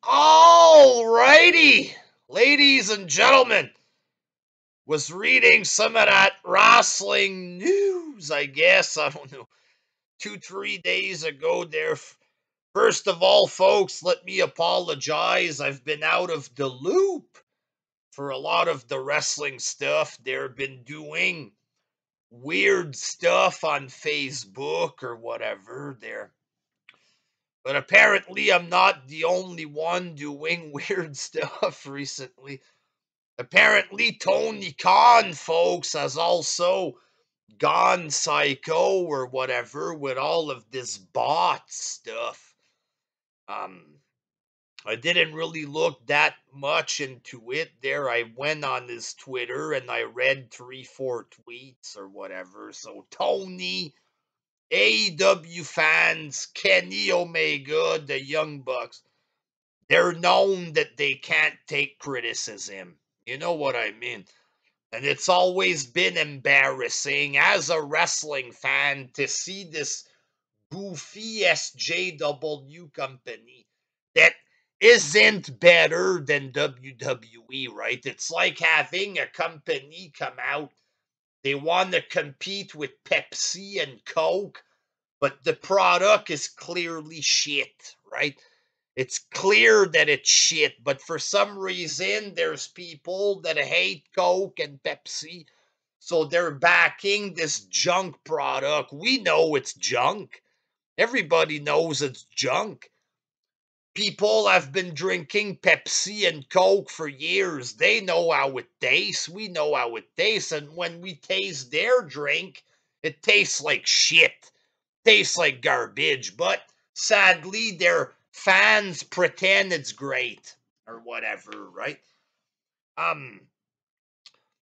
Alrighty, ladies and gentlemen, was reading some of that wrestling news, I guess. I don't know, 2, 3 days ago there. First of all, folks, let me apologize. I've been out of the loop for a lot of the wrestling stuff. They've been doing weird stuff on Facebook or whatever there. But apparently, I'm not the only one doing weird stuff recently. Apparently, Tony Khan, folks, has also gone psycho or whatever with all of this bot stuff. I didn't really look that much into it there. I went on his Twitter and I read 3, 4 tweets or whatever. So, Tony, AEW fans, Kenny Omega, the Young Bucks, they're known that they can't take criticism. You know what I mean? And it's always been embarrassing as a wrestling fan to see this goofy SJW company that isn't better than WWE, right? It's like having a company come out. They want to compete with Pepsi and Coke, but the product is clearly shit, right? It's clear that it's shit, but for some reason, there's people that hate Coke and Pepsi, so they're backing this junk product. We know it's junk. Everybody knows it's junk. People have been drinking Pepsi and Coke for years. They know how it tastes. We know how it tastes. And when we taste their drink, it tastes like shit. Tastes like garbage. But sadly, their fans pretend it's great or whatever, right?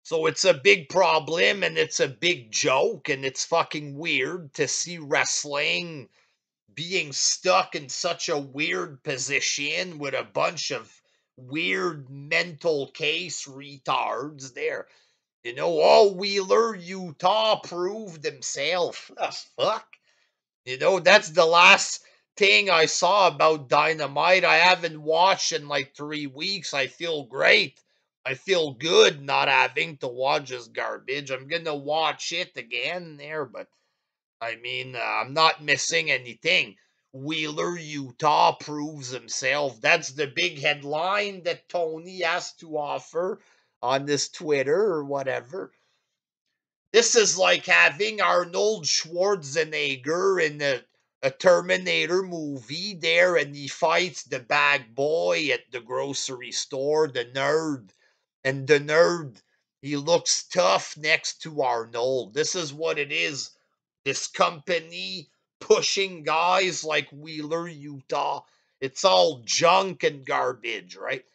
So it's a big problem and it's a big joke and it's fucking weird to see wrestling being stuck in such a weird position with a bunch of weird mental case retards there. You know, all Wheeler, Utah proved himself. Fuck. You know, that's the last thing I saw about Dynamite. I haven't watched in like 3 weeks. I feel great. I feel good not having to watch this garbage. I'm gonna watch it again there, but I mean, I'm not missing anything. Wheeler, Utah proves himself. That's the big headline that Tony has to offer on this Twitter or whatever. This is like having Arnold Schwarzenegger in a Terminator movie there, and he fights the bag boy at the grocery store, the nerd. And the nerd, he looks tough next to Arnold. This is what it is. This company pushing guys like Wheeler, Utah. It's all junk and garbage, right?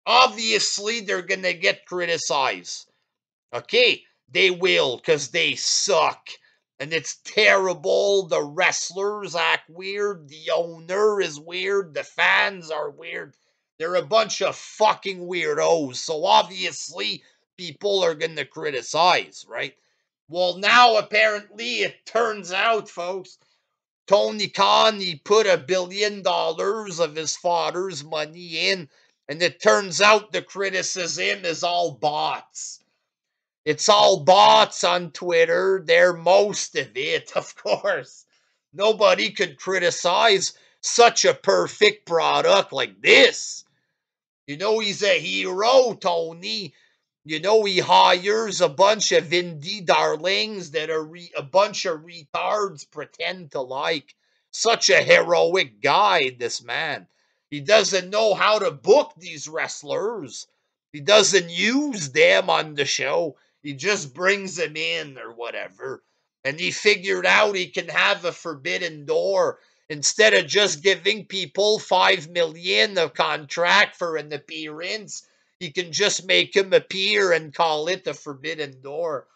Obviously, they're going to get criticized. Okay, they will because they suck. And it's terrible. The wrestlers act weird. The owner is weird. The fans are weird. They're a bunch of fucking weirdos. So obviously, people are going to criticize, right? Well, now apparently it turns out, folks, Tony Khan, he put $1 billion of his father's money in, and it turns out the criticism is all bots. It's all bots on Twitter. They're most of it, of course. Nobody could criticize such a perfect product like this. You know, he's a hero, Tony. You know, he hires a bunch of indie darlings that a bunch of retards pretend to like. Such a heroic guy, this man. He doesn't know how to book these wrestlers. He doesn't use them on the show. He just brings them in or whatever. And he figured out he can have a forbidden door. Instead of just giving people $5 million of contract for an appearance, he can just make him appear and call it the forbidden door.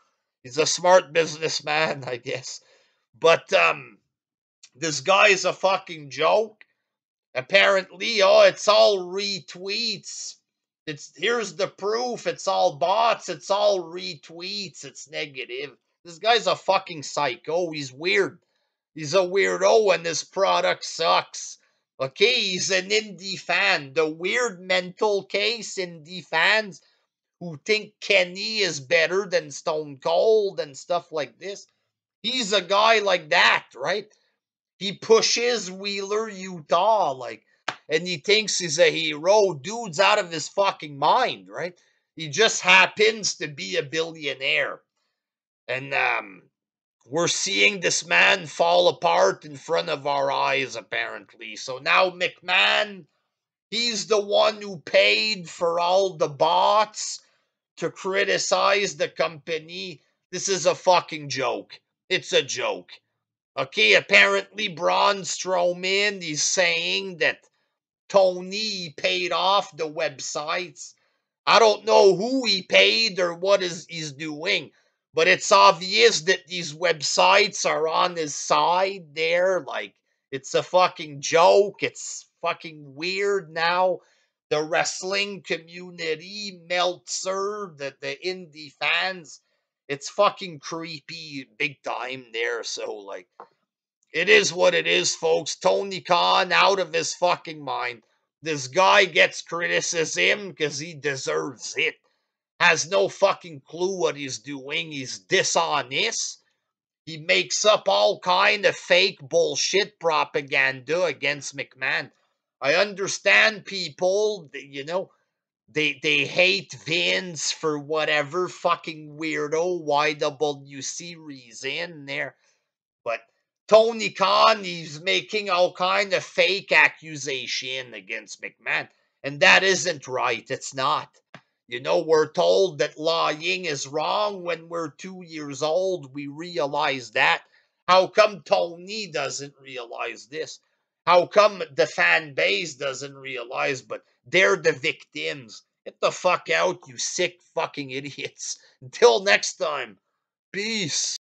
He's a smart businessman, I guess. But this guy is a fucking joke. Apparently, it's all retweets. Here's the proof. It's all bots. It's all retweets. It's negative. This guy's a fucking psycho. He's weird. He's a weirdo and his product sucks. Okay, he's an indie fan. The weird mental case indie fans who think Kenny is better than Stone Cold and stuff like this. He's a guy like that, right? He pushes Wheeler Utah, like, and he thinks he's a hero. Dude's out of his fucking mind, right? He just happens to be a billionaire. And we're seeing this man fall apart in front of our eyes, apparently. So now McMahon, he's the one who paid for all the bots to criticize the company. This is a fucking joke. It's a joke. Okay, apparently Braun Strowman is saying that Tony paid off the websites. I don't know who he paid or what he's doing, but it's obvious that these websites are on his side there. Like, it's a fucking joke. It's fucking weird now. The wrestling community, Meltzer, the indie fans, it's fucking creepy big time there. So, like, it is what it is, folks. Tony Khan out of his fucking mind. This guy gets criticism because he deserves it. Has no fucking clue what he's doing. He's dishonest. He makes up all kind of fake bullshit propaganda against McMahon. I understand people, they hate Vince for whatever fucking weirdo YWC reason there. But Tony Khan, he's making all kind of fake accusation against McMahon. And that isn't right. It's not. We're told that lying is wrong when we're 2 years old. We realize that. How come Tony doesn't realize this? How come the fan base doesn't realize, but they're the victims? Get the fuck out, you sick fucking idiots. Until next time, peace.